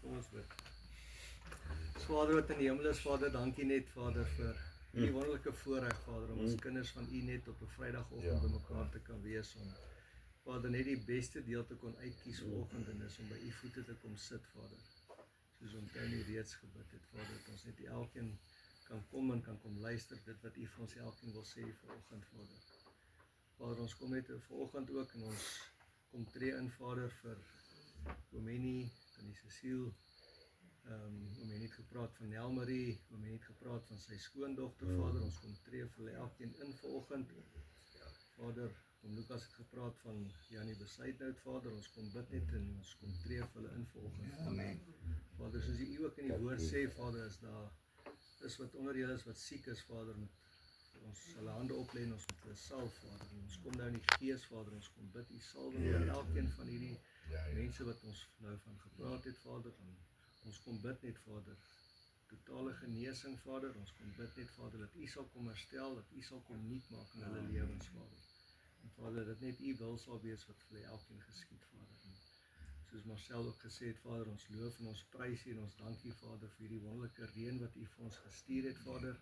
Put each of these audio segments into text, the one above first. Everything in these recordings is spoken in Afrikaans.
Kom ons bid. Vader wat in die hemel is, Vader, dankie net, Vader, vir die wonderlike voorreg, Vader, om ons kinders van U net op 'n Vrydagoggend bymekaar te kan wees, om, Vader, net die beste deel te kon uitkies vanoggend en is om by U voete te kom sit, Vader. Soos ons Tony reeds gebid het, Vader, dat ons net elkeen kan kom en kan kom luister dit wat U vir ons elkeen wil sê vanoggend, Vader. Vader, ons kom net vanoggend ook en ons kom tree in, Vader, vir Omeni, Tannie Cecile, Omeni het gepraat van Nelmarie, Omeni het gepraat van sy skoondogter, Vader, ons kom tree vir hulle elkeen in vanoggend. Vader, Om Lucas het gepraat van Janie Besuitnout, Vader, ons kom bid net en ons kom tree vir hulle in vanoggend. Amen. Vader, soos U ook in die woord sê, Vader, is daar is wat onder julle is wat siek is, Vader, met ons hulle hande oplê en ons met hulle salf, Vader. En ons kom nou in die Gees, Vader, ons kom bid U salwing oor elkeen van hierdie mense wat ons nou van gepraat het, Vader. En ons kom bid net, Vader, totale genesing, Vader. Ons kom bid net, Vader, dat U sal kom herstel, dat U sal kom nuut maak in hulle lewens, Vader. En Vader, dat net U wil sal wees wat vir elkeen geskied, Vader. En soos Marcel ook gesê het, Vader, ons loof en ons prys U en ons dankie, Vader, vir hierdie wonderlike reën wat U vir ons gestuur het, Vader.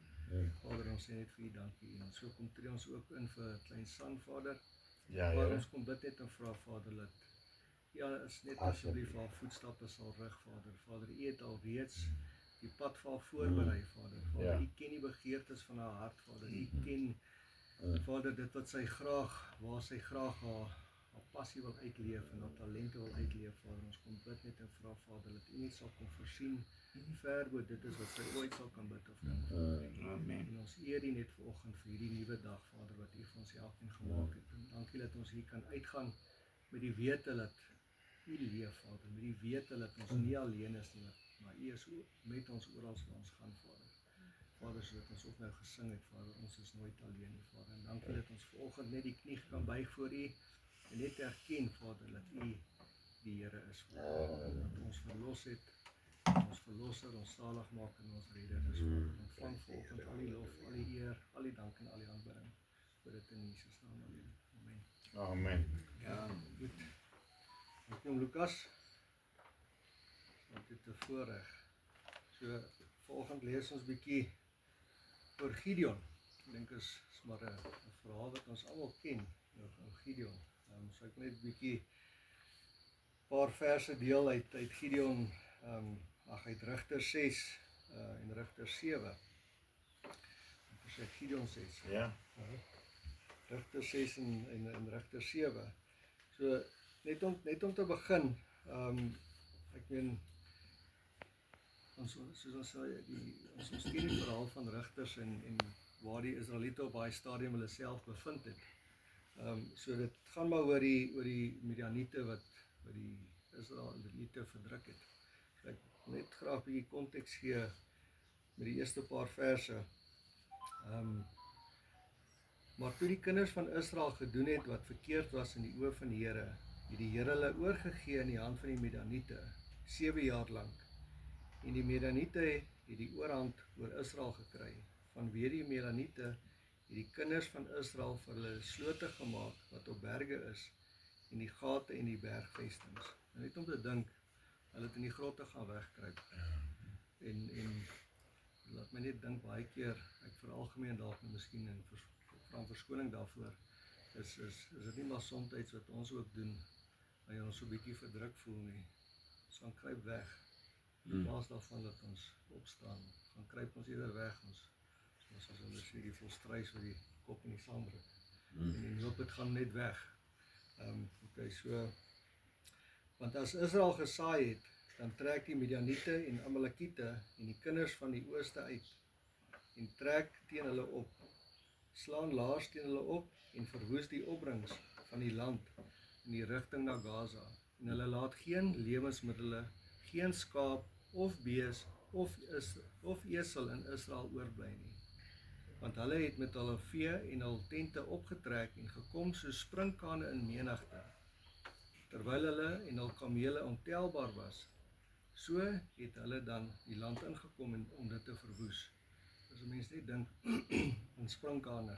Vader, ons sê net vir U dankie. En so kom tree ons ook in vir klein San, Vader. Vader, ons kom bid net en vra, Vader, dat is net asseblief haar voetstappe sal rig, Vader. Vader, U het al reeds die pad vir haar voorberei, Vader. Vader, U ken die begeertes van haar hart, Vader. U ken, Vader, dit wat sy graag, waar sy graag haar passie wil uitleef en haar talente wil uitleef, Vader. Ons kom bid net en vra, Vader, dat U net sal kom voorsien ver bo dit is wat sy ooit sal kan bid of dink, Vader. Amen. En ons eer U net vanoggend vir hierdie nuwe dag, Vader, wat U vir ons elkeen gemaak het. En dankie dat ons hier kan uitgaan met die wete dat U leef, Vader, met die wete dat ons nie alleen is nie, maar U is met ons oral waar ons gaan, Vader. Vader, soos ons ook nou gesing het, Vader, ons is nooit alleen nie, Vader. En dankie dat ons vanoggend net die knie kan buig voor U en net erken, Vader, dat U die Here is, Vader. Dat ons verlos het, ons verlosser, ons zaligmaker en ons redder is, Vader. Ontvang vanoggend al die lof, al die eer, al die dank en al die aanbidding. Vir dit in Jesus naam alleen. Amen. Amen. Ja, goed. Dankie om Lucas. Dit is 'n voorreg. So, vanoggend lees ons bietjie oor Gideon. Ek dink is maar 'n verhaal wat ons almal ken, oor Gideon. So ek net 'n bietjie paar verse deel uit Gideon, uit Rigter 6 en Rigter 7. Ek sê Gideon 6. Ja. Rigter 6 en Rigter 7. So net om te begin, ek meen soos ons ken die verhaal van Rigters en waar die Israeliete op baie stadium hulle self bevind het. So dit gaan maar oor die Midianiete wat die Israeliete verdruk het. So ek net graag 'n bietjie konteks gee met die eerste paar verse. Maar toe die kinders van Israel gedoen het wat verkeerd was in die oë van die Here, het die Here hulle oorgegee in die hand van die Midianiete 7 jaar lank. En die Midianiete het die oorhand oor Israel gekry. Vanweë die Midianiete het die kinders van Israel vir hulle slote gemaak wat op berge is en die gate en die bergvestings. En net om te dink, hulle het in die grotte gaan wegkruip. En laat my net dink baie keer, ek veralgemeen dalk miskien en vra verskoning daarvoor, is dit nie maar soms wat ons ook doen, wanneer ons so 'n bietjie verdruk voel nie. Ons gaan kruip weg. In plaas daarvan dat ons opstaan, gaan kruip ons eerder weg, soos as hulle sê, die volstruis wat die kop in die sand druk. En die noop het gaan net weg. Okay, so, want as Israel gesaai het, dan trek die Midianiete en Amalekiete en die kinders van die ooste uit, en trek teen hulle op, slaan laars teen hulle op, en verwoes die opbrengs van die land, in die rigting na Gaza, en hulle laat geen lewensmiddele, geen skaap, of bees, of esel in Israel oorbly nie. Want hulle het met hulle vee en hul tente opgetrek en gekom soos sprinkane in menigte, terwyl hulle en hul kamele ontelbaar was. So het hulle dan die land ingekom om dit te verwoes. As 'n mens net dink aan sprinkane,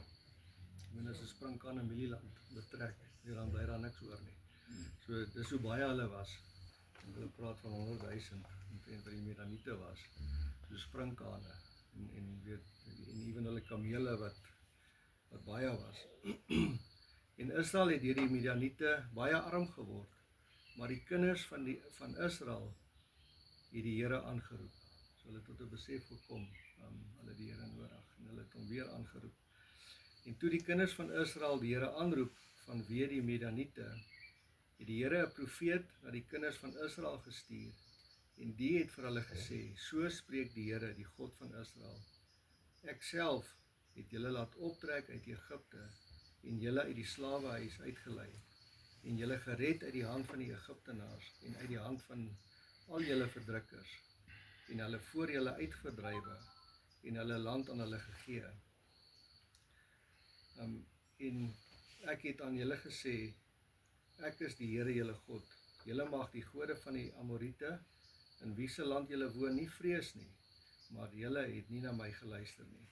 as 'n sprinkane mielieland betrek, dan bly daar niks oor nie. So dis hoe baie hulle was. Hulle praat van 100,000 omtrent wat die Midianiete was, so sprinkane en ewen hulle kamele wat baie was. En Israel het deur die Midianiete baie arm geword, maar die kinders van Israel het die Here aangeroep. So hulle tot 'n besef gekom, hulle die Here nodig en hulle het hom weer aangeroep. En toe die kinders van Israel die Here aanroep vanweë die Midianiete, het die Here 'n profeet na die kinders van Israel gestuur en die het vir hulle gesê, so spreek die Here, die God van Israel. Ek self het julle laat optrek uit Egipte en julle uit die slawehuis uitgelei en julle gered uit die hand van die Egiptenaars en uit die hand van al julle verdrukkers en hulle voor julle uitverdrywe en hulle land aan hulle gegee. En ek het aan julle gesê, ek is die Here julle God. Julle mag die gode van die Amoriete, in wie se land julle woon, nie vrees nie, maar julle het nie na my geluister nie.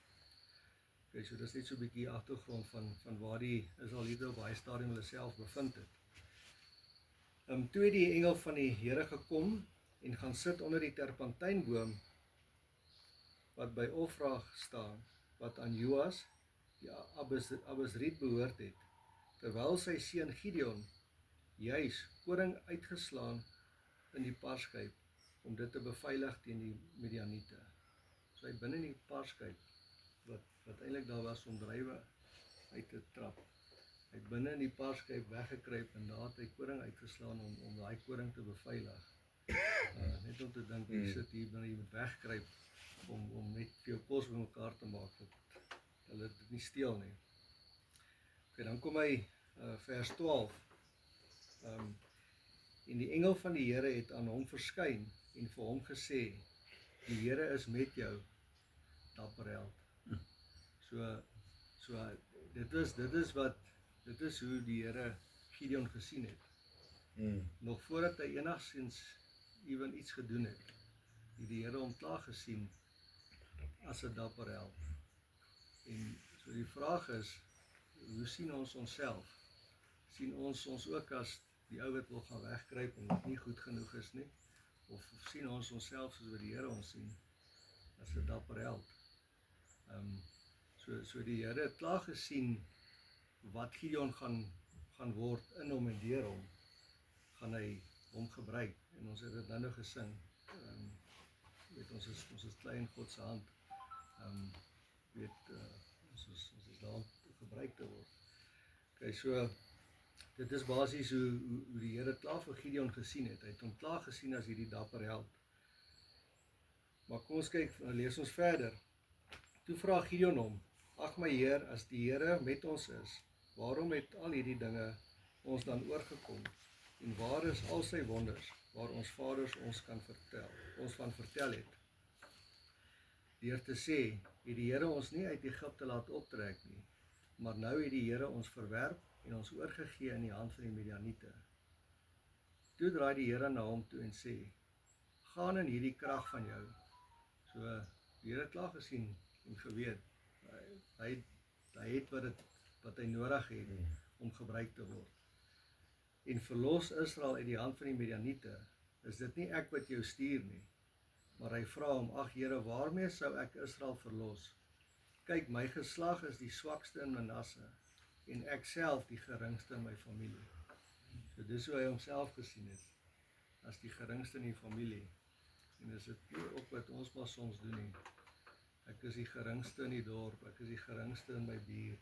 Okay, so dis net so 'n bietjie agtergrond van waar die Israeliete op baie stadium hulle self bevind het. Toe het die engel van die Here gekom en gaan sit onder die terpentynboom wat by Ofra staan, wat aan Joas, die Abisriet behoort het, terwyl sy seun Gideon juis koring uitgeslaan in die parskyp om dit te beveilig teen die Midianiete. So hy binne in die parskyp wat eintlik daar was om druiwe uit te trap. Hy het binne in die parskyp weggekruip en daar het hy koring uitgeslaan om daai koring te beveilig. Net om te dink, jy sit hier binne, jy moet wegkruip om net vir jou kos bymekaar te maak, dat hulle dit nie steel nie. Okay, dan kom hy vers 12. En die engel van die Here het aan hom verskyn en vir hom gesê, die Here is met jou, dapper held. So dit is hoe die Here Gideon gesien het. Nog voordat hy enigsins iets gedoen het die Here hom klaar gesien as 'n dapper held. En so die vraag is, hoe sien ons onsself? Sien ons ook as die ou wat wil gaan wegkruip en wat nie goed genoeg is nie? Of sien ons onsself soos wat die Here ons sien, as 'n dapper held? So die Here het klaar gesien wat Gideon gaan word in hom en deur hom, gaan hy hom gebruik. En ons het dit nou gesing, ons is klein in God se hand, ons is daar om gebruik te word. Okay, so dit is basies hoe die Here klaar vir Gideon gesien het. Hy het hom klaar gesien as hierdie dapper held. Maar kom ons kyk, lees ons verder. Toe vra Gideon hom, ag my Heer, as die Here met ons is, waarom het al hierdie dinge ons dan oorgekom? En waar is al sy wonders, waar ons vaders ons van vertel het? Deur te sê, het die Here ons nie uit Egipte laat optrek nie, maar nou het die Here ons verwerp en ons oorgegee in die hand van die Midianiete. Toe draai die Here na hom toe en sê, gaan in hierdie krag van jou. So, die Here het klaar gesien en geweet, hy het wat hy nodig het om gebruik te word. En verlos Israel uit die hand van die Midianiete, is dit nie ek wat jou stuur nie, maar hy vra hom, ag Here, waarmee sou ek Israel verlos? Kyk, my geslag is die swakste in Manasse, en ek self die geringste in my familie. So dis hoe hy homself gesien het, as die geringste in die familie. En is dit nie ook wat ons maar soms doen nie. Ek is die geringste in die dorp, ek is die geringste in my buurt,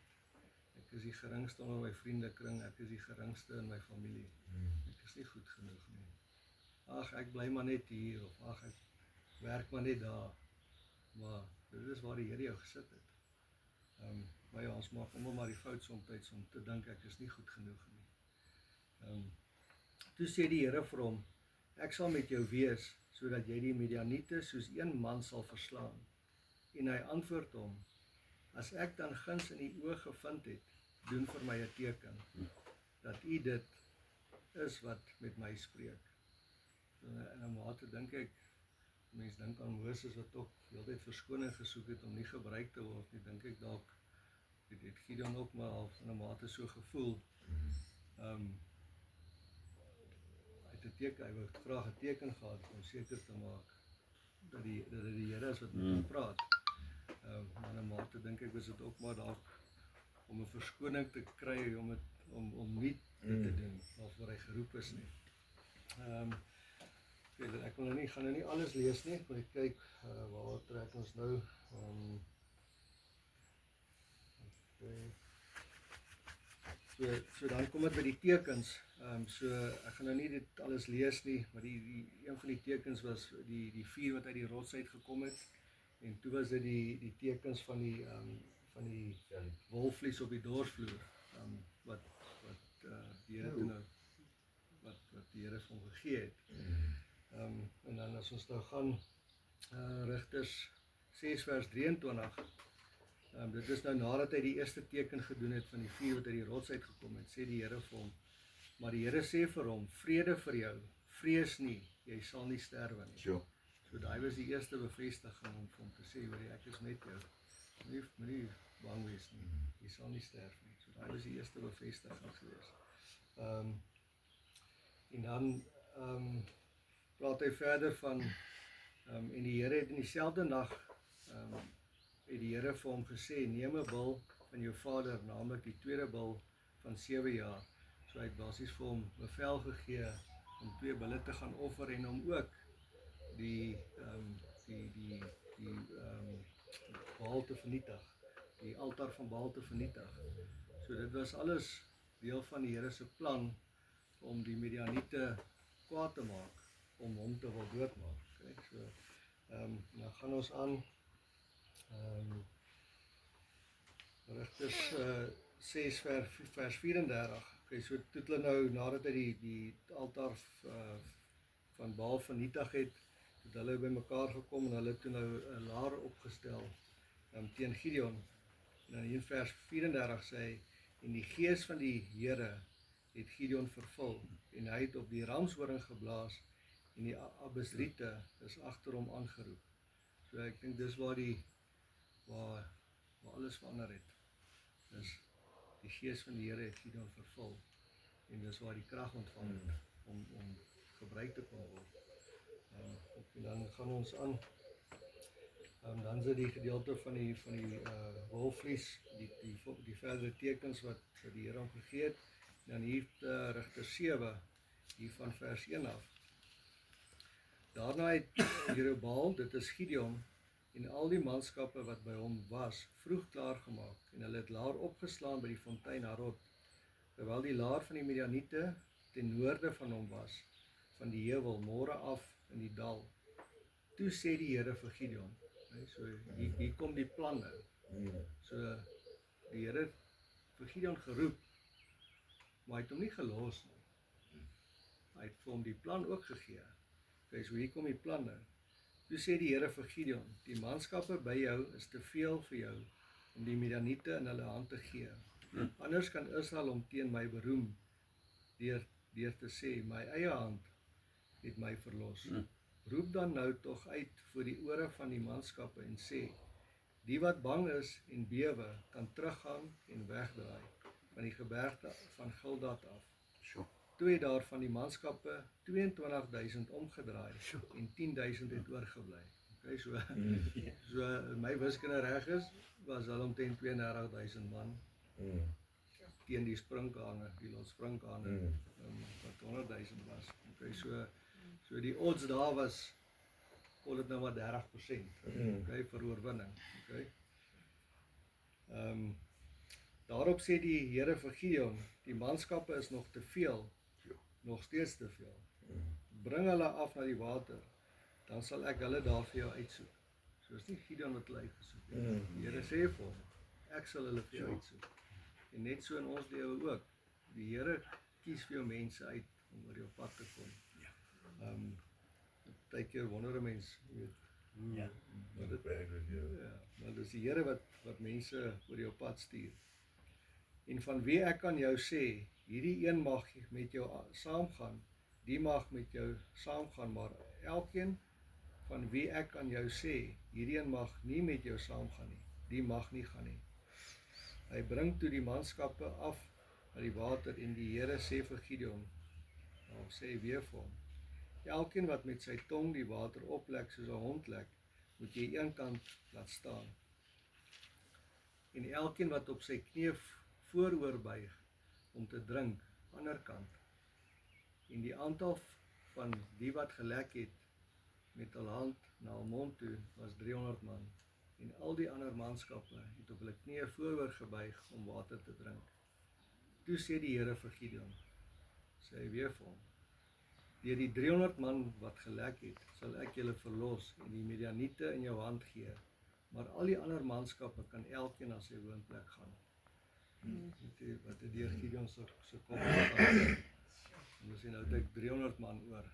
ek is die geringste onder my vriendekring, ek is die geringste in my familie. Ek is nie goed genoeg nie. Ag, ek bly maar net hier, of ag, ek werk maar net daar. Maar dit is waar die Here jou gesit het. Maar ja, ons maak allemaal maar die fout soms om te dink ek is nie goed genoeg nie. Toe sê die Here vir hom, ek sal met jou wees, sodat jy die Midianiete soos een man sal verslaan. En hy antwoord hom, as ek dan guns in die oog gevind het, doen vir my 'n teken, dat u dit is wat met my spreek. So, in 'n mate dink ek, mense dink aan Moses wat ook heeltyd verskoning gesoek het om nie gebruik te word nie, dink ek dalk het Gideon ook maar al in 'n mate so gevoel. Hy het hy wou graag 'n teken gehad om seker te maak dat dit die Here is wat met hom praat. Maar na mate dink ek was dit ook maar dalk om 'n verskoning te kry om nie dit te doen waarvoor hy geroep is nie. Ek gaan nou nie alles lees nie, maar ek kyk waar trek ons nou. So dan kom dit by die tekens. So ek gaan nou nie dit alles lees nie, maar een van die tekens was die vuur wat uit die rots uit gekom het. En toe was dit die tekens van die wolvlies op die dorsvloer, wat die Here toe nou wat die Here vir hom gegee het. En dan as ons nou gaan Rigters 6 vers 23, dit is nou nadat hy die eerste teken gedoen het van die vuur wat uit die rots uitgekom het, sê die Here vir hom, maar die Here sê vir hom, vrede vir jou, vrees nie, jy sal nie sterwe nie. Sure. So daai was die eerste bevestiging om vir hom te sê, ek is met jou, moenie bang wees nie, jy sal nie sterf nie. So daai was die eerste bevestiging gewees. En dan praat hy verder van, en die Here het in dieselfde nag, het die Here vir hom gesê, neem 'n bil van jou vader, naamlik die tweede bil van 7 jaar. So hy het basies vir hom bevel gegee om 2 bulle te gaan offer en om ook die Baal te vernietig, die altaar van Baal te vernietig. So dit was alles deel van die Here se plan om die Midianiete kwaad te maak, om hom te wil doodmaak. Okay, so nou gaan ons aan Rigters 6 vers 34. Okay, so toe hulle nou nadat hy die altaar van Baal vernietig het, het hulle bymekaar gekom en hulle toe nou 'n laar opgestel teen Gideon. En dan in vers 34 sê hy, en die gees van die Here het Gideon vervul en hy het op die ramshoring geblaas en die Abesriete is agter hom aangeroep. So ek dink dis waar alles verander het. Dis die gees van die Here het Gideon vervul en dis waar die krag ontvang het om gebruik te kon word. En dan gaan ons aan. Dan is dit die gedeelte van die wolvlies, die verdere tekens wat die Here hom gegee het. En dan hier Rigters 7, hier van vers 1 af. Daarna het Jerubbaal, dit is Gideon, en al die manskappe wat by hom was, vroeg klaar gemaak, en hulle het laar opgeslaan by die fontein Harod, terwyl die laar van die Midianiete ten noorde van hom was, van die heuwel, môre af in die dal. Toe sê die Here vir Gideon, so hier kom die plan nou. So die Here het vir Gideon geroep, maar hy het hom nie gelos nie. Hy het vir hom die plan ook gegee. Okay, so hier kom die plan nou. Toe sê die Here vir Gideon, die manskappe by jou is te veel vir jou om die Midianiete in hulle hand te gee. Anders kan Israel hom teen my beroem deur te sê, my eie hand het my verlos. Roep dan nou tog uit voor die ore van die manskappe en sê, die wat bang is en bewe, kan teruggaan en wegdraai van die gebergte van Gilgat af. Toe het daar van die manskappe 22.000 omgedraai en 10.000 het oorgebly. Okay, so my wiskunde reg is, was hulle omtrent 32.000 man teen die springkane, die lot springkane, wat 100.000 was. Okay, so die odds daar was, call dit nou maar 30%, okay, vir oorwinning. Okay. Daarop sê die Here vir Gideon, die manskappe is nog te veel, nog steeds te veel. Bring hulle af na die water, dan sal ek hulle daar vir jou uitsoek. So is nie Gideon wat hulle uitgesoek het. Die Here sê vir hom, ek sal hulle vir jou uitsoek. En net so in ons lewe ook. Die Here kies vir jou mense uit om oor jou pad te kom. Partykeer wonder 'n mens, maar dis die Here wat mense oor jou pad stuur. En van wie ek aan jou sê, hierdie een mag met jou saamgaan, die mag met jou saamgaan, maar elkeen van wie ek aan jou sê, hierdie een mag nie met jou saamgaan nie, die mag nie gaan nie. Hy bring toe die manskappe af na die water en die Here sê vir Gideon, Of sê weer vir hom, elkeen wat met sy tong die water oplek soos 'n hond lek, moet jy een kant laat staan. En elkeen wat op sy knie vooroor buig om te drink, ander kant. En die aantal van die wat gelek het met hul hand na hul mond toe was 300 man. En al die ander manskappe het op hulle knie vooroor gebuig om water te drink. Toe sê die Here vir Gideon, sê hy weer vir hom, deur die 300 man wat gelek het, sal ek julle verlos en die Midianiete in jou hand gee, maar al die ander manskappe kan elkeen na sy woonplek gaan. Wat het deur Gideon se kop gegaan. En ons sien nou dit 300 man oor.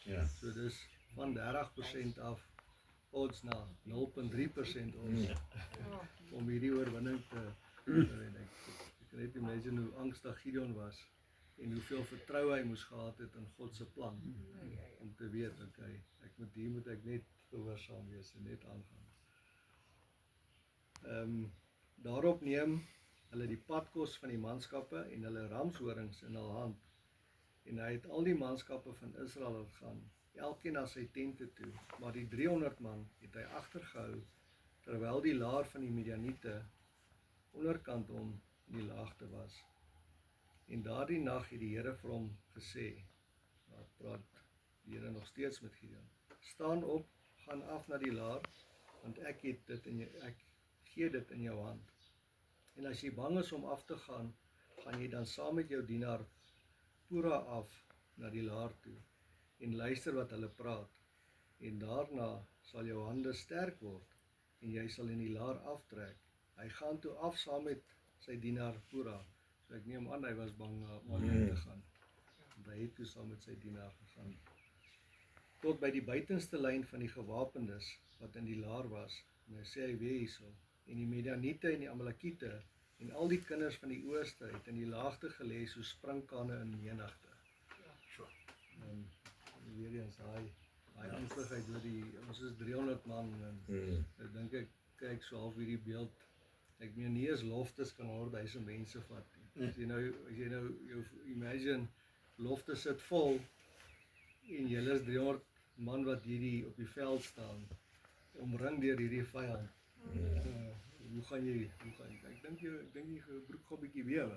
Ja. So dis van 30% af odds na 0.3% ons om hierdie oorwinning te wen. Ek kan net imagine hoe angstig Gideon was en hoeveel vertroue hy moes gehad het in God se plan om te weet, okay, hier moet ek net gehoorsaam wees en net aangaan. Daarop neem hulle die padkos van die manskappe en hulle ramshorings in hul hand. En hy het al die manskappe van Israel laat gaan, elkeen na sy tente toe, maar die 300 man het hy agtergehou, terwyl die laar van die Midianiete onderkant hom in die laagte was. En daardie nag het die Here vir hom gesê, daar praat die Here nog steeds met Gideon, staan op, gaan af na die laar, want ek gee dit in jou hand. En as jy bang is om af te gaan, gaan jy dan saam met jou dienaar Pura af na die laar toe en luister wat hulle praat. En daarna sal jou hande sterk word en jy sal in die laar aftrek. Hy gaan toe af saam met sy dienaar Pura. So ek neem aan hy was bang om alleen te gaan. Want hy het toe saam met sy dienaar gegaan. Tot by die buitenste lyn van die gewapendes wat in die laar was. En hy sê hy weer hierso. En die Midianiete en die Amalekiete en al die kinders van die ooste het in die laagte gelê so sprinkane in menigte. Weer eens daai angstigheid oor ons is 300 man en ek dink ek kyk so half hierdie beeld. Ek meen nie eens loftes kan 100,000 mense vat nie. As jy nou jou imagine lofte sit vol en julle is 300 man wat hierdie op die veld staan, omring deur hierdie vyand. Hoe gaan jy, ek dink jy broek gaan bietjie bewe.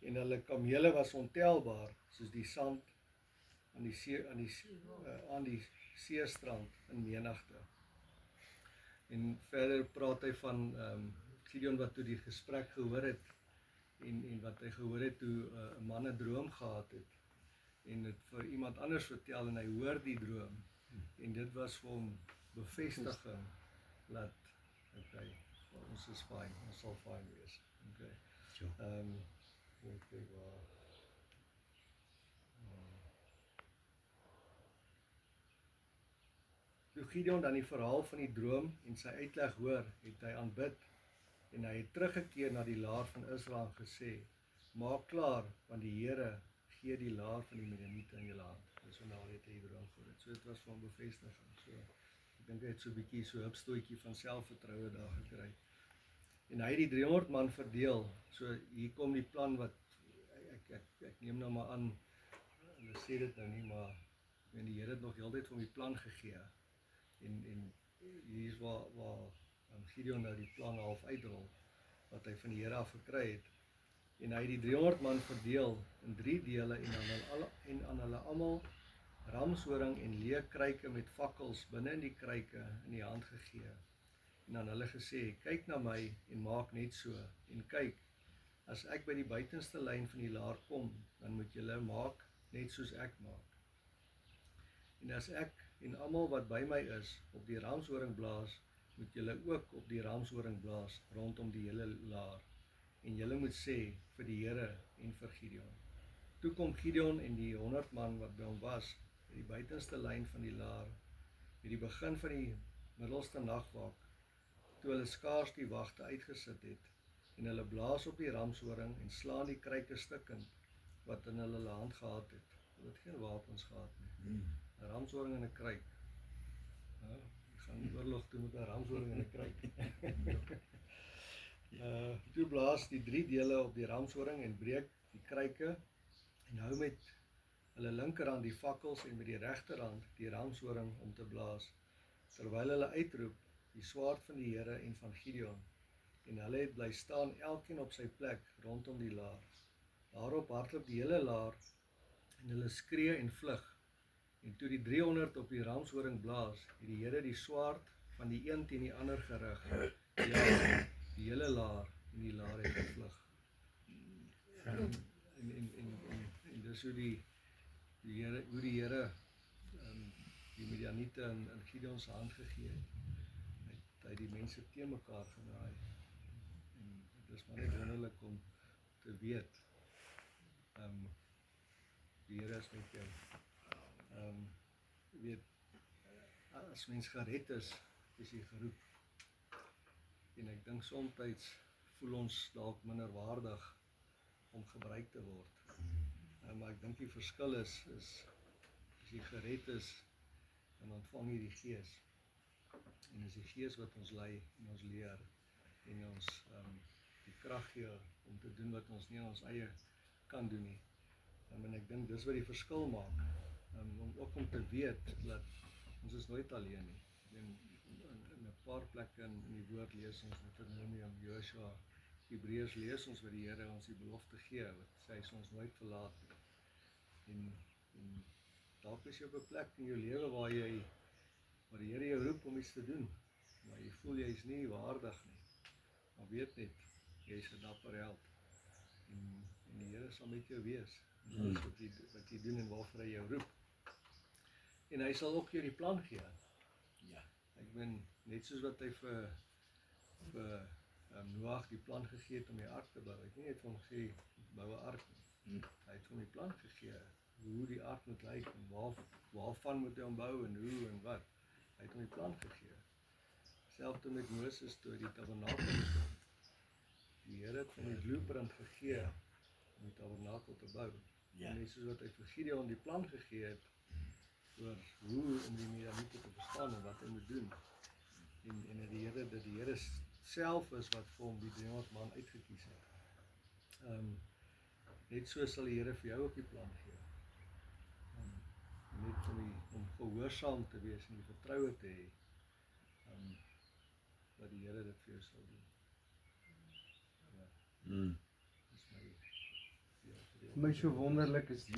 En hulle kamele was ontelbaar, soos die sand aan die seestrand in menigte. En verder praat hy van Gideon wat toe die gesprek gehoor het, en wat hy gehoor het toe 'n man 'n droom gehad het, en het vir iemand anders vertel, en hy hoor die droom, en dit was vir hom bevestiging, dat, okay, ons is fyn, ons sal fyn wees, okay. Toe Gideon dan die verhaal van die droom en sy uitleg hoor, het hy aanbid, en hy het teruggekeer na die laar van Israel en gesê, maak klaar, want die Here gee die laar van die Midianiete in julle hand. Dis wanneer hy die droom gehoor het. So dit was van bevestiging. So ek dink hy het so 'n bietjie so 'n hupstootjie van selfvertroue daar gekry. En hy het die 300 man verdeel. So hier kom die plan wat ek neem nou maar aan, hulle sê dit nou nie, maar die Here het nog heeltyd vir hom die plan gegee. En hier is waar Gideon nou die plan half uitrol, wat hy van die Here af gekry het. En hy het die 300 man verdeel in 3 dele en aan hulle almal ramshoring en leekruike met fakkels binne in die kruike in die hand gegee. En aan hulle gesê, kyk na my en maak net so. En kyk, as ek by die buitenste lyn van die laar kom, dan moet julle maak net soos ek maak. En as ek en almal wat by my is op die ramshoring blaas, moet julle ook op die ramshoring blaas rondom die hele laar. En julle moet sê vir die Here en vir Gideon. Toe kom Gideon en die 100 man wat by hom was, by die buitenste lyn van die laar, by die begin van die middelste nagwaak, toe hulle skaars die wagte uitgesit het, en hulle blaas op die ramshoring en slaan die kruike stukkend, wat in hulle hand gehad het. Hulle het geen wapens gehad nie. 'n Ramshoring en 'n kruik. Jy gaan oorlog toe met 'n ramshoring en 'n kruik. Toe blaas die 3 dele op die ramshoring en breek die kruike en hou met hulle linkerhand die fakkels en met die regterhand die ramshoring om te blaas, terwyl hulle uitroep, die swaard van die Here en van Gideon, en hulle het bly staan elkeen op sy plek rondom die laar. Daarop hardloop die hele laar, en hulle skree en vlug, en toe die 300 op die ramshoring blaas, het die Here die swaard van die een teen die ander gerig, ja, die hele laar, en die laar het gevlug. En dis hoe die Here die Midianiete in Gideon se hand gegee het. Hy het die mense teen mekaar gedraai. En dit is maar net wonderlik om te weet, die Here is met jou. Weet, as mens gered is jy geroep. En ek dink soms voel ons dalk minder waardig om gebruik te word. Maar ek dink die verskil is as jy gered is, dan ontvang jy die Gees. En is die Gees wat ons lei en ons leer en ons die krag gee om te doen wat ons nie in ons eie kan doen nie. En ek dink dis wat die verskil maak. Ook om te weet dat ons is nooit alleen nie. In 'n paar plekke in die woord lees ons Deuteronomium, Joshua, Hebreërs lees ons wat die Here ons die belofte gee, wat sê hy sal ons nooit verlaat nie. En dalk is jy op 'n plek in jou lewe waar die Here jou roep om iets te doen, maar jy voel jy is nie waardig nie. Maar weet net, jy is 'n dapper held. En die Here sal met jou wees. En dit is wat jy doen en waarvoor hy jou roep. En hy sal ook jou die plan gee. Ja. Ek ben net soos wat hy vir Noag die plan gegee het om die ark te bou. Hy het nie net vir hom gesê, bou 'n ark nie. Hy het hom die plan gegee, hoe die ark moet lyk, en waarvan moet hy hom bou, en hoe en wat. Hy het hom die plan gegee. Selfs met Moses toe hy die tabernakel bou. Die Here het hom die blueprint gegee om die tabernakel te bou. En net soos wat hy vir Gideon die plan gegee het, oor hoe om die Midianiete te verstaan en wat hy moet doen. En dat die Here self is wat vir hom die 300 man uitgekies het. Net so sal die Here vir jou ook die plan gee. Net om gehoorsaam te wees en die vertroue te hê, dat die Here dit vir jou sal doen. Ja. Dis my My so wonderlik is